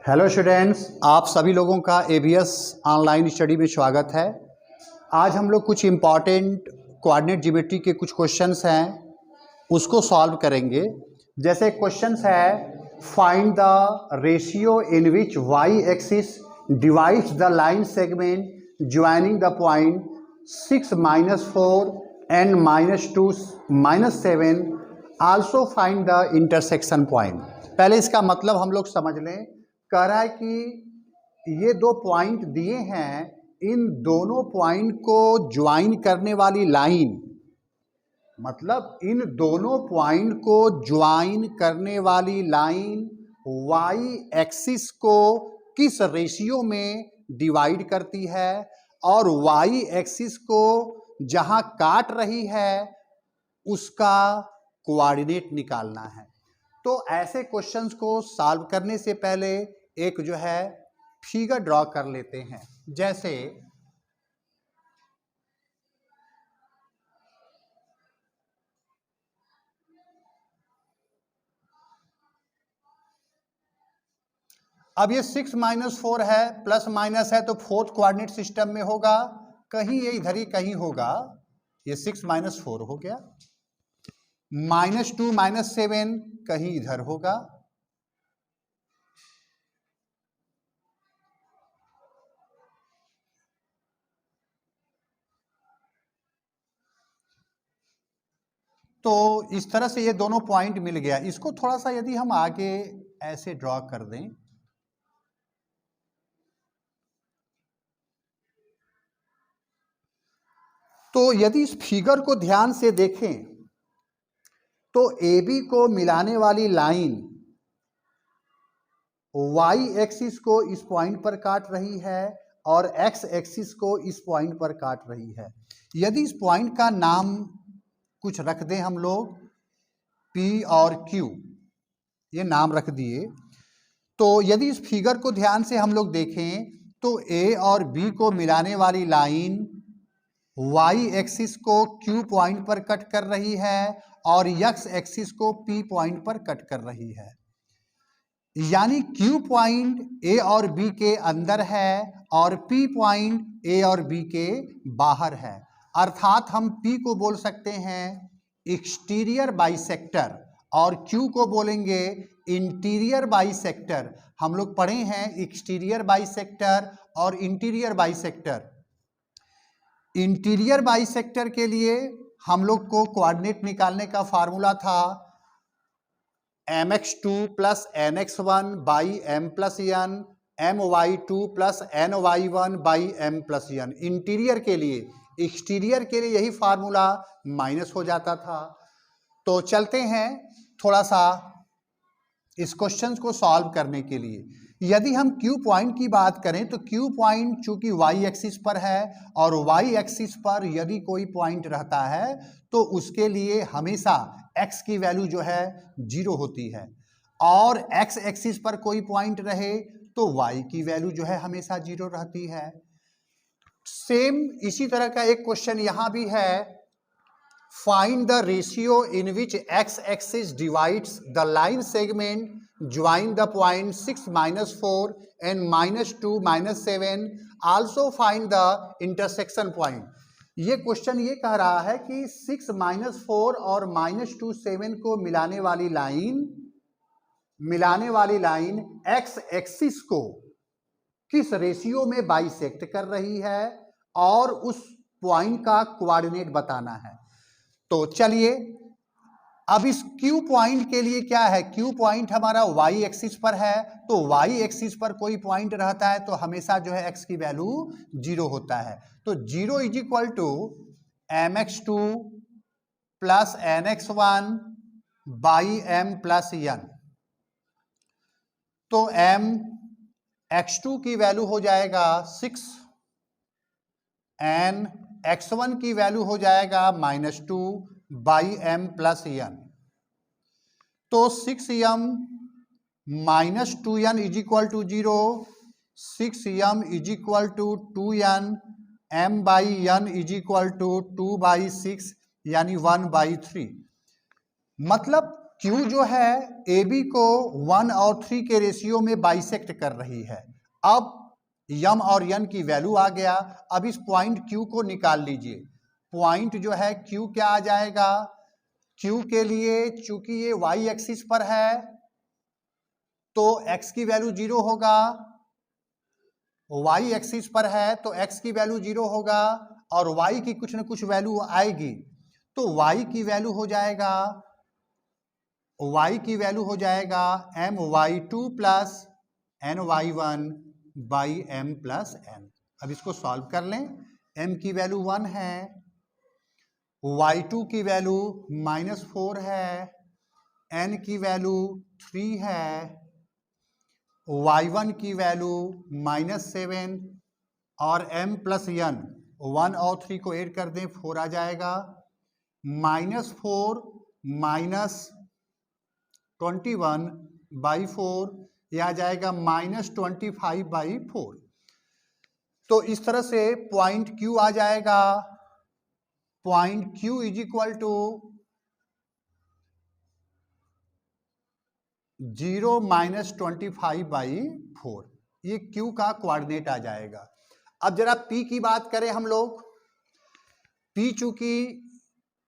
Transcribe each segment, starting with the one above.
Hello students, आप सभी लोगों का एबीएस ऑनलाइन स्टडी में स्वागत है। आज हम लोग कुछ इम्पॉर्टेंट कोऑर्डिनेट ज्योमेट्री के कुछ क्वेश्चंस हैं उसको सॉल्व करेंगे। जैसे क्वेश्चंस है, find the ratio in which y axis divides the line segment joining the point 6 - 4 and -2 -7। Also find the intersection point. पहले इसका मतलब हम लोग समझ लें। कह रहा है कि ये दो पॉइंट दिए हैं, इन दोनों पॉइंट को ज्वाइन करने वाली लाइन, मतलब इन दोनों पॉइंट को ज्वाइन करने वाली लाइन वाई एक्सिस को किस रेशियो में डिवाइड करती है और वाई एक्सिस को जहां काट रही है उसका कोऑर्डिनेट निकालना है। तो ऐसे क्वेश्चंस को सॉल्व करने से पहले एक जो है फिगर ड्रॉ कर लेते हैं। जैसे अब ये 6 - 4 है, प्लस माइनस है तो फोर्थ कोऑर्डिनेट सिस्टम में होगा, कहीं ये इधर ही कहीं होगा। ये 6 - 4 हो गया। -2 -7 कहीं इधर होगा। तो इस तरह से ये दोनों पॉइंट मिल गया। इसको थोड़ा सा यदि हम आगे ऐसे ड्रॉ कर दें, तो यदि इस फिगर को ध्यान से देखें तो AB को मिलाने वाली लाइन वाई एक्सिस को इस पॉइंट पर काट रही है और एक्स एक्सिस को इस पॉइंट पर काट रही है। यदि इस पॉइंट का नाम कुछ रख दें हम लोग, P और Q, ये नाम रख दिए, तो यदि इस फिगर को ध्यान से हम लोग देखें तो A और B को मिलाने वाली लाइन वाई एक्सिस को Q पॉइंट पर कट कर रही है और एक्स एक्सिस को P पॉइंट पर कट कर रही है। यानी Q पॉइंट A और B के अंदर है और P पॉइंट A और B के बाहर है। अर्थात हम P को बोल सकते हैं एक्सटीरियर बाइसेक्टर और Q को बोलेंगे इंटीरियर बाइसेक्टर। हम लोग पढ़े हैं एक्सटीरियर बाइसेक्टर और इंटीरियर बाइसेक्टर। इंटीरियर बाइसेक्टर के लिए हम लोग को कोऑर्डिनेट निकालने का फार्मूला था mx2 + nx1 / m + n, my2 + ny1 / m + n। Interior के लिए, एक्सटीरियर के लिए यही फार्मूला माइनस हो जाता था। तो चलते हैं थोड़ा सा इस क्वेश्चन को सॉल्व करने के लिए। यदि हम Q पॉइंट की बात करें तो Q पॉइंट चूंकि y एक्सिस पर है और y एक्सिस पर यदि कोई पॉइंट रहता है तो उसके लिए हमेशा x की वैल्यू जो है 0 होती है, और x एक्सिस पर कोई पॉइंट रहे तो y की वैल्यू जो है हमेशा 0 रहती है। सेम इसी तरह का एक क्वेश्चन यहां भी है, find the ratio in which x axis divides the line segment join the point 6 - 4 and -2 -7। Also find the intersection point. ये क्वेश्चन ये कह रहा है कि 6 - 4 और -2 7 को मिलाने वाली लाइन x एक्सिस को किस रेशियो में बाइसेक्ट कर रही है और उस पॉइंट का कोऑर्डिनेट बताना है। तो चलिए, अब इस Q पॉइंट के लिए क्या है, Q पॉइंट हमारा y एक्सिस पर है, तो y एक्सिस पर कोई पॉइंट रहता है तो हमेशा जो है x की वैल्यू 0 होता है। तो 0 = mx2 + nx1 / m + n। तो mx2 की वैल्यू हो जाएगा 6, n x1 की वैल्यू हो जाएगा -2 / m + n। तो 6m - 2n = 0, 6m = 2n, m/n = 2/6 यानी 1/3। मतलब Q जो है AB को 1 और 3 के रेशियो में बाइसेक्ट कर रही है। अब यम और यन की वैल्यू आ गया। अब इस पॉइंट Q को निकाल लीजिए। पॉइंट जो है Q क्या आ जाएगा, Q के लिए चूंकि ये y एक्सिस पर है तो x की वैल्यू 0 होगा, y एक्सिस पर है तो x की वैल्यू 0 होगा और y की कुछ न कुछ वैल्यू आएगी। तो y की वैल्यू हो जाएगा my2 plus ny1 by m plus n। अब इसको सॉल्व कर लें। m की वैल्यू 1 है, y2 की वैल्यू -4 है, n की वैल्यू 3 है, y1 की वैल्यू -7 और m प्लस n 1 और 3 को ऐड कर दें 4 आ जाएगा। -4 माइनस 21 बाई 4 यह आ जाएगा -25 बाई 4। तो इस तरह से पॉइंट Q आ जाएगा। Point Q is equal to 0 - 25 by 4। ये Q का कोऑर्डिनेट आ जाएगा। अब जरा P की बात करें हम लोग। P चूंकि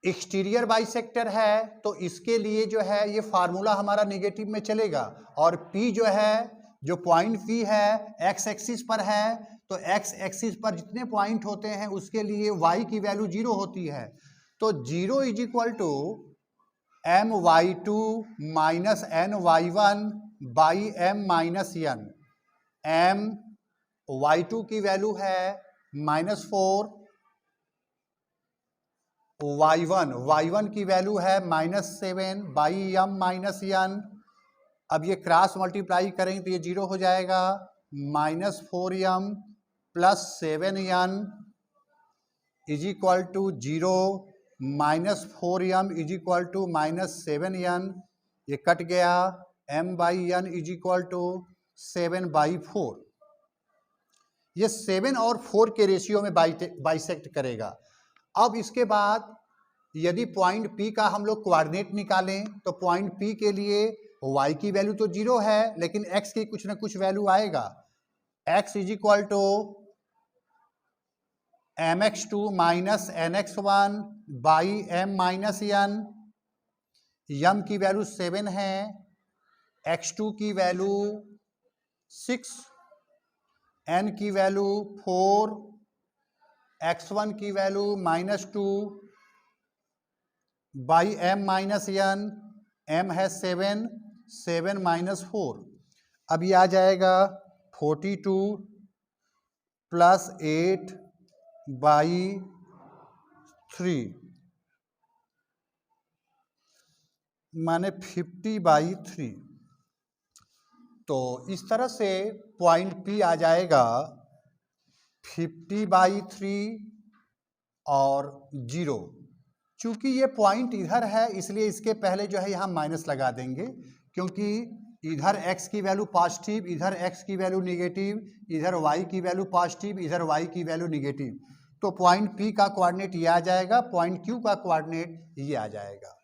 एक्सटीरियर बाइसेक्टर है तो इसके लिए जो है ये फार्मूला हमारा नेगेटिव में चलेगा और P जो है, जो पॉइंट P है x एक्सिस पर है तो x एक्सिस पर जितने पॉइंट होते हैं उसके लिए y की वैल्यू 0 होती है। तो 0 is equal to my2 minus ny1 by m minus n। my2 की वैल्यू है -4, y1 की वैल्यू है -7 बाई m माइनस n। अब ये क्रॉस मल्टीप्लाई करेंगे तो ये 0 हो जाएगा। -4m plus 7n is equal to 0, -4m is equal to -7n, ये कट गया। m by n is equal to 7 by 4। ये 7 और 4 के रेशियो में बाइसेक्ट करेगा। अब इसके बाद यदि पॉइंट P का हम लोग कोऑर्डिनेट निकालें तो पॉइंट P के लिए y की वैल्यू तो 0 है लेकिन x की कुछ ना कुछ वैल्यू आएगा। x is equal to mx2 minus nx1 by m minus n। m की वैल्यू 7 है, x2 की वैल्यू 6, n की वैल्यू 4, x1 की value -2 by m minus n। m है 7, 7 - 4। अब ये आ जाएगा 42 प्लस 8 बाई 3 माने 50 बाई 3। तो इस तरह से पॉइंट P आ जाएगा 50 बाई 3 और 0। चूंकि ये पॉइंट इधर है इसलिए इसके पहले जो है यहाँ माइनस लगा देंगे, क्योंकि इधर x की वैल्यू पॉजिटिव, इधर x की वैल्यू निगेटिव, इधर y की वैल्यू पॉजिटिव, इधर y की वैल्यू निगेटिव। तो पॉइंट P का कोऑर्डिनेट ये आ जाएगा, पॉइंट Q का कोऑर्डिनेट ये आ जाएगा।